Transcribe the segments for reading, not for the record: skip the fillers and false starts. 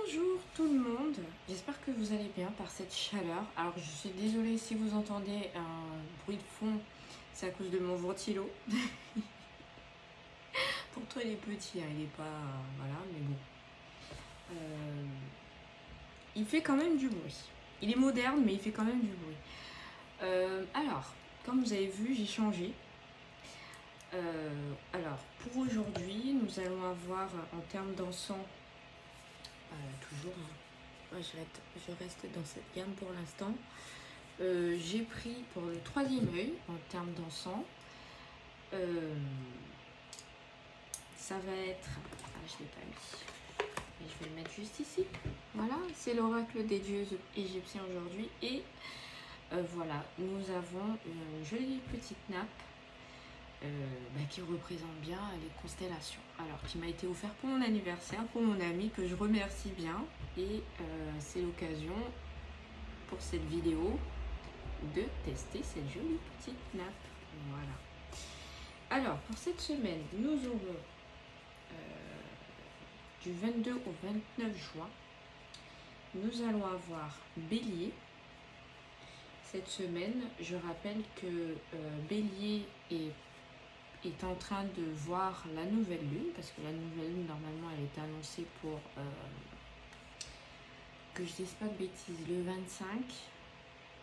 Bonjour tout le monde, j'espère que vous allez bien par cette chaleur. Alors je suis désolée si vous entendez un bruit de fond, c'est à cause de mon ventilo. Pourtant il est petit, hein, il est pas... voilà, mais bon. Il fait quand même du bruit. Il est moderne, mais il fait quand même du bruit. Alors, comme vous avez vu, j'ai changé. Alors, pour aujourd'hui, nous allons avoir en termes d'encens, toujours... hein, je reste dans cette gamme pour l'instant. J'ai pris pour le troisième œil en termes d'encens. Ça va être... Ah, je ne l'ai pas mis. Mais je vais le mettre juste ici. Voilà, c'est l'oracle des dieux égyptiens aujourd'hui. Et voilà, nous avons une jolie petite nappe qui représente bien les constellations. Alors, qui m'a été offert pour mon anniversaire, pour mon ami, que je remercie bien. Et c'est l'occasion pour cette vidéo de tester cette jolie petite nappe. Voilà. Alors, pour cette semaine, nous aurons du 22 au 29 juin, nous allons avoir Bélier. Cette semaine, je rappelle que Bélier est en train de voir la nouvelle lune, parce que la nouvelle lune, normalement, elle est annoncée pour, que je ne dise pas de bêtises, le 25,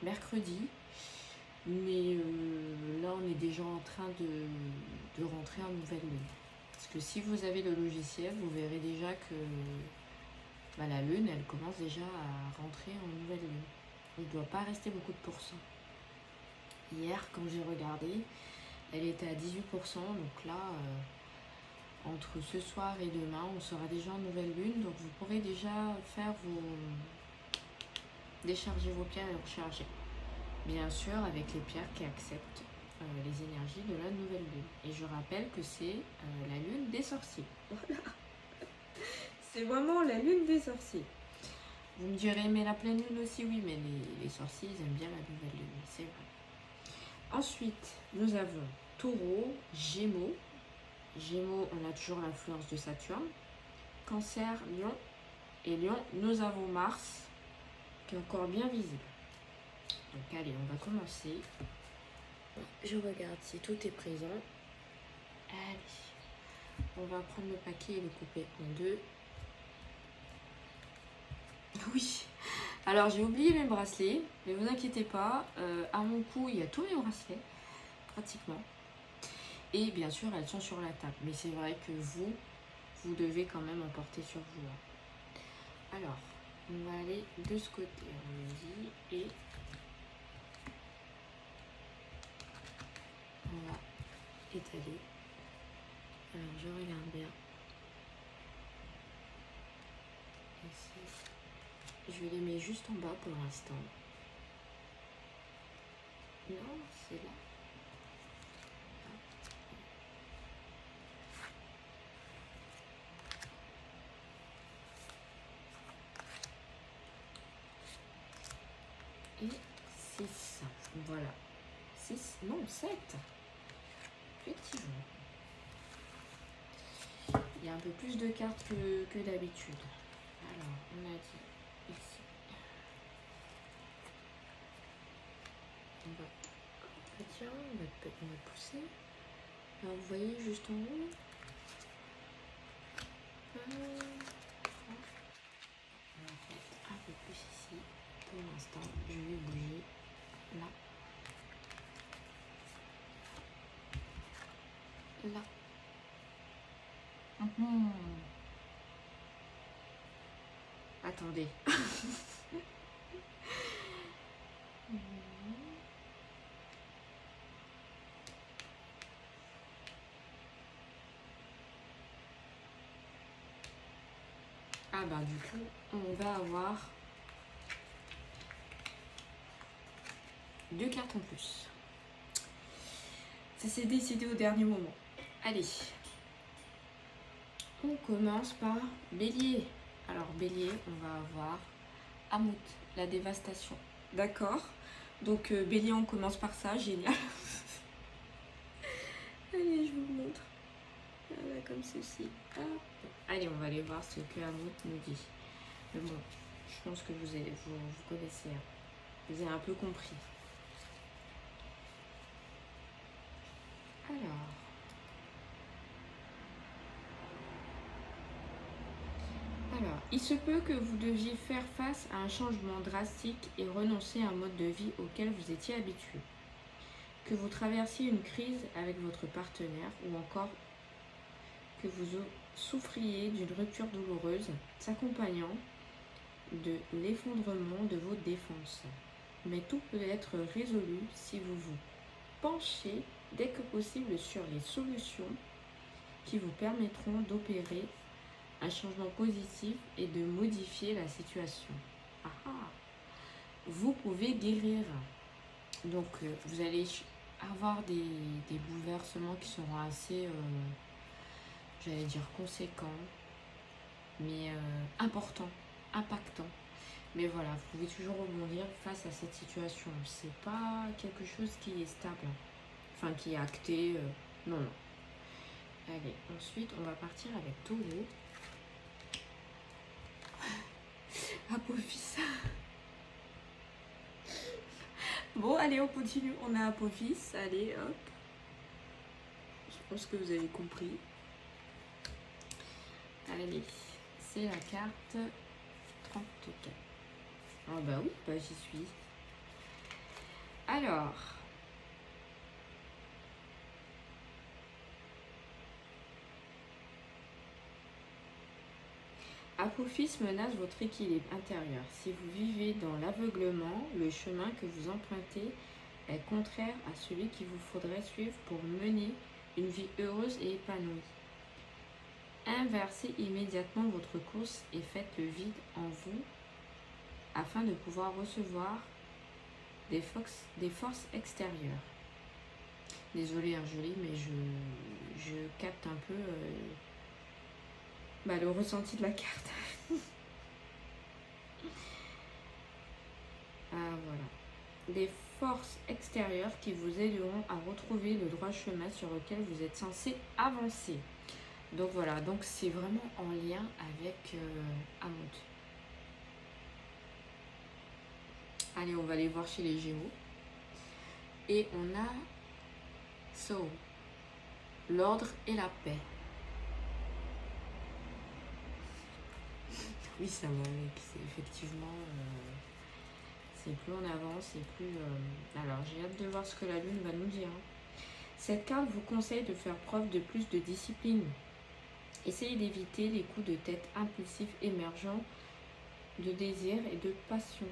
mercredi. Mais là, on est déjà en train de rentrer en nouvelle lune. Parce que si vous avez le logiciel, vous verrez déjà que la lune, elle commence déjà à rentrer en nouvelle lune. Il ne doit pas rester beaucoup de pourcents. Hier, quand j'ai regardé, elle était à 18%. Donc là, entre ce soir et demain, on sera déjà en nouvelle lune. Donc vous pourrez déjà faire décharger vos pierres et recharger. Bien sûr, avec les pierres qui acceptent les énergies de la nouvelle lune. Et je rappelle que c'est la lune des sorciers. Voilà. C'est vraiment la lune des sorciers. Vous me direz, mais la pleine lune aussi, oui, mais les sorciers, ils aiment bien la nouvelle lune, c'est vrai. Ensuite, nous avons Taureau, Gémeaux. Gémeaux, on a toujours l'influence de Saturne. Cancer, Lion. Et Lion, nous avons Mars, qui est encore bien visible. Donc allez, on va commencer. Je regarde si tout est présent. Allez, on va prendre le paquet et le couper en deux. Oui, alors j'ai oublié mes bracelets, mais vous inquiétez pas, à mon cou il y a tous mes bracelets, pratiquement. Et bien sûr elles sont sur la table, mais c'est vrai que vous devez quand même en porter sur vous. Alors, on va aller de ce côté, on me dit, et on va étaler. Alors je regarde bien. Ici. Je les mets juste en bas pour l'instant. Non, c'est là. Et 6. Voilà. 6, non, 7. Effectivement. Il y a un peu plus de cartes que d'habitude. Alors, on a dit ici. On va... Tiens, on va pousser. Alors, vous voyez juste en haut. On va faire un peu plus ici. Pour l'instant, je vais bouger là. Là. Attendez. Ah bah du coup, on va avoir 2 cartes en plus. Ça s'est décidé au dernier moment. Allez. On commence par Bélier. Alors Bélier, on va avoir Amout, la dévastation. D'accord. Donc Bélier, on commence par ça, génial. Allez, je vous montre. Voilà, comme ceci. Ah. Allez, on va aller voir ce que Amout nous dit. Mais bon, je pense que vous connaissez, hein. Vous avez un peu compris. Alors, il se peut que vous deviez faire face à un changement drastique et renoncer à un mode de vie auquel vous étiez habitué. Que vous traversiez une crise avec votre partenaire ou encore que vous souffriez d'une rupture douloureuse s'accompagnant de l'effondrement de vos défenses. Mais tout peut être résolu si vous vous penchez dès que possible sur les solutions qui vous permettront d'opérer un changement positif et de modifier la situation. Vous pouvez guérir. Donc vous allez avoir des bouleversements qui seront assez, j'allais dire conséquents, mais importants, impactants. Mais voilà, vous pouvez toujours rebondir face à cette situation. C'est pas quelque chose qui est stable, enfin qui est acté. Non, non. Allez, ensuite on va partir avec Taureau. Apophis. Bon, allez, on continue. On a Apophis. Allez, hop. Je pense que vous avez compris. Allez, c'est la carte 34. Ah bah oui, bah j'y suis. Alors. Apophis menace votre équilibre intérieur. Si vous vivez dans l'aveuglement, le chemin que vous empruntez est contraire à celui qu'il vous faudrait suivre pour mener une vie heureuse et épanouie. Inversez immédiatement votre course et faites le vide en vous afin de pouvoir recevoir des forces extérieures. Désolée, hein, jolie, mais je capte un peu le ressenti de la carte. Voilà. Des forces extérieures qui vous aideront à retrouver le droit chemin sur lequel vous êtes censé avancer. Donc voilà, donc c'est vraiment en lien avec Amout. Allez, on va aller voir chez les Gémeaux. Et on a Soul, l'ordre et la paix. Oui, ça va avec, c'est effectivement, c'est plus on avance et plus... Alors, j'ai hâte de voir ce que la Lune va nous dire. Cette carte vous conseille de faire preuve de plus de discipline. Essayez d'éviter les coups de tête impulsifs émergents de désir et de passion.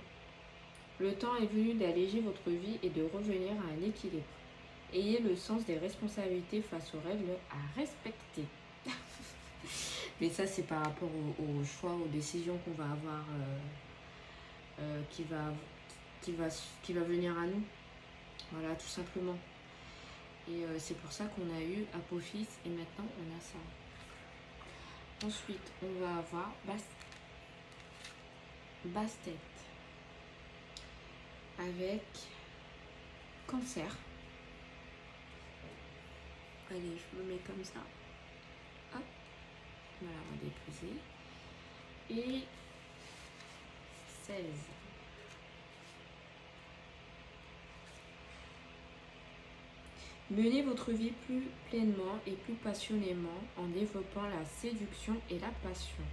Le temps est venu d'alléger votre vie et de revenir à un équilibre. Ayez le sens des responsabilités face aux règles à respecter. Mais ça, c'est par rapport aux choix, aux décisions qu'on va avoir, qui va venir à nous. Voilà, tout simplement. Et c'est pour ça qu'on a eu Apophis et maintenant on a ça. Ensuite, on va avoir Bastet avec Cancer. Allez, je me mets comme ça. Hop. Voilà, on va déposer. Et 16. Menez votre vie plus pleinement et plus passionnément en développant la séduction et la passion.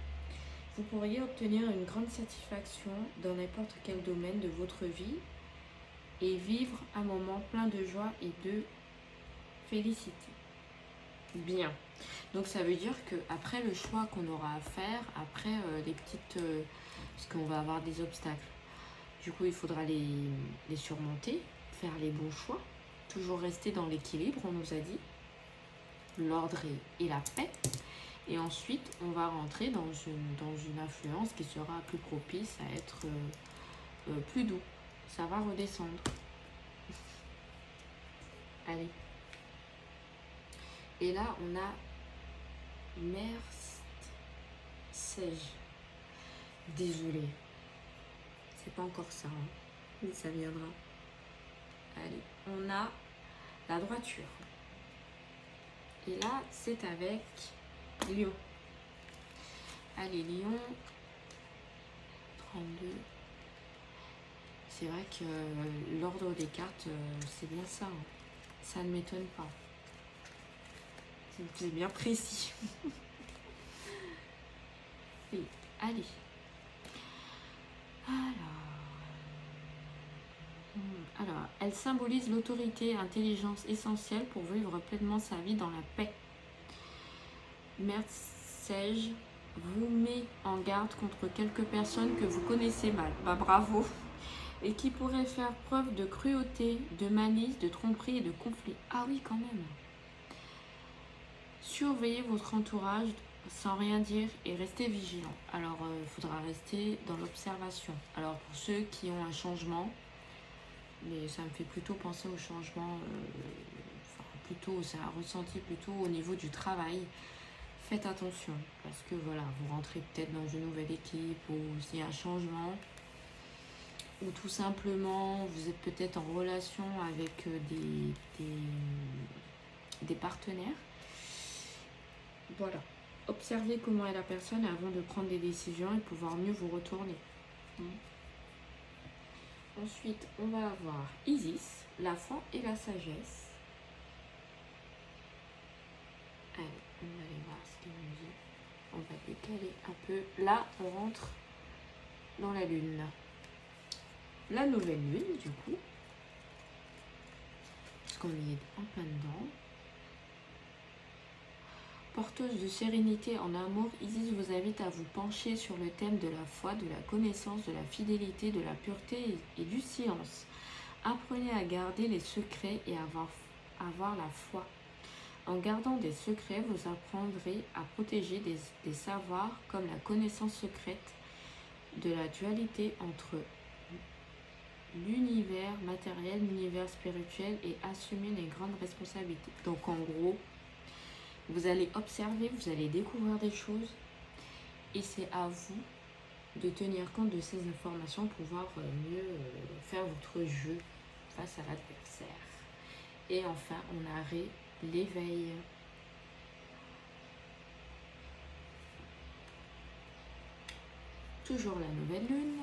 Vous pourriez obtenir une grande satisfaction dans n'importe quel domaine de votre vie et vivre un moment plein de joie et de félicité. Bien. Donc ça veut dire qu'après le choix qu'on aura à faire, après les petites... parce qu'on va avoir des obstacles. Du coup, il faudra les surmonter, faire les bons choix. Toujours rester dans l'équilibre, on nous a dit. L'ordre et la paix. Et ensuite, on va rentrer dans une influence qui sera plus propice à être plus doux. Ça va redescendre. Allez. Et là, on a Mersej. Désolée. C'est pas encore ça, hein, mais ça viendra. Allez, on a la droiture. Et là, c'est avec Lion. Allez, Lion. 32. C'est vrai que l'ordre des cartes, c'est bien ça. Hein. Ça ne m'étonne pas. C'est bien précis. Oui, allez. Alors, elle symbolise l'autorité et l'intelligence essentielle pour vivre pleinement sa vie dans la paix. Mercedes vous met en garde contre quelques personnes que vous connaissez mal. Bah bravo. Et qui pourraient faire preuve de cruauté, de malice, de tromperie et de conflit. Ah oui, quand même. Surveillez votre entourage sans rien dire et restez vigilant. Alors, il faudra rester dans l'observation. Alors, pour ceux qui ont un changement, mais ça me fait plutôt penser au changement, plutôt, c'est un ressenti plutôt au niveau du travail. Faites attention, parce que voilà, vous rentrez peut-être dans une nouvelle équipe ou s'il y a un changement, ou tout simplement, vous êtes peut-être en relation avec des partenaires. Voilà. Observez comment est la personne avant de prendre des décisions et pouvoir mieux vous retourner. Ensuite, on va avoir Isis, la foi et la sagesse. Allez, on va aller voir ce qu'il nous dit. On va décaler un peu. Là, on rentre dans la lune. La nouvelle lune, du coup. Parce qu'on y est en plein dedans. Porteuse de sérénité en amour, Isis vous invite à vous pencher sur le thème de la foi, de la connaissance, de la fidélité, de la pureté et du silence. Apprenez à garder les secrets et à avoir la foi. En gardant des secrets, vous apprendrez à protéger des savoirs comme la connaissance secrète de la dualité entre l'univers matériel, l'univers spirituel et assumer les grandes responsabilités. Donc en gros, vous allez observer, vous allez découvrir des choses et c'est à vous de tenir compte de ces informations pour pouvoir mieux faire votre jeu face à l'adversaire. Et enfin, on a l'éveil. Toujours la nouvelle lune.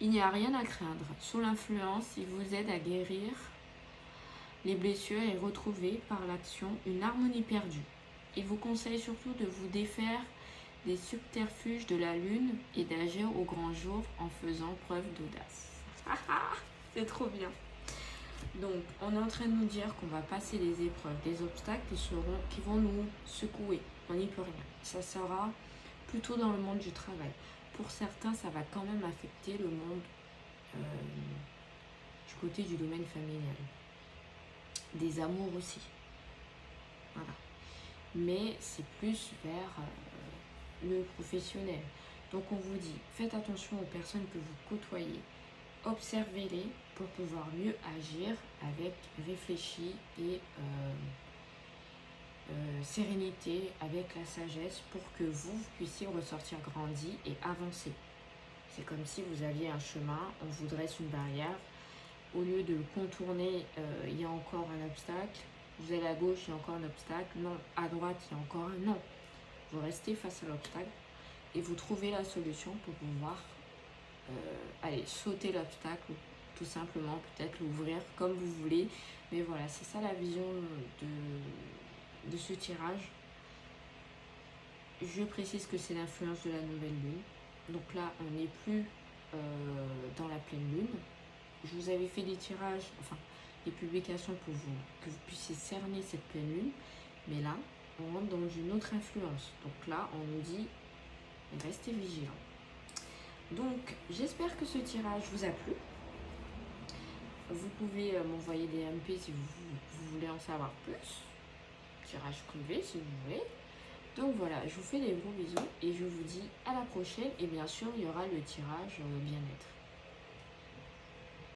Il n'y a rien à craindre. Sous l'influence, il vous aide à guérir les blessures et retrouver par l'action une harmonie perdue. Il vous conseille surtout de vous défaire des subterfuges de la lune et d'agir au grand jour en faisant preuve d'audace. C'est trop bien. Donc, on est en train de nous dire qu'on va passer les épreuves, des obstacles qui vont nous secouer. On n'y peut rien. Ça sera plutôt dans le monde du travail. Pour certains, ça va quand même affecter le monde du côté du domaine familial. Des amours aussi. Voilà. Mais c'est plus vers le professionnel. Donc on vous dit, faites attention aux personnes que vous côtoyez. Observez-les pour pouvoir mieux agir avec réfléchi et sérénité, avec la sagesse pour que vous puissiez ressortir grandi et avancer. C'est comme si vous aviez un chemin, on vous dresse une barrière. Au lieu de le contourner, il y a encore un obstacle. Vous allez à gauche, il y a encore un obstacle. Non, à droite, il y a encore un non. Vous restez face à l'obstacle et vous trouvez la solution pour pouvoir sauter l'obstacle, tout simplement, peut-être l'ouvrir comme vous voulez. Mais voilà, c'est ça la vision de ce tirage. Je précise que c'est l'influence de la nouvelle lune. Donc là, on n'est plus dans la pleine lune. Je vous avais fait des tirages, enfin des publications pour que vous puissiez cerner cette pleine lune. Mais là, on rentre dans une autre influence. Donc là, on nous dit, restez vigilants. Donc, j'espère que ce tirage vous a plu. Vous pouvez m'envoyer des MP si vous voulez en savoir plus. Tirage privé si vous voulez. Donc voilà, je vous fais des gros bisous et je vous dis à la prochaine. Et bien sûr, il y aura le tirage bien-être.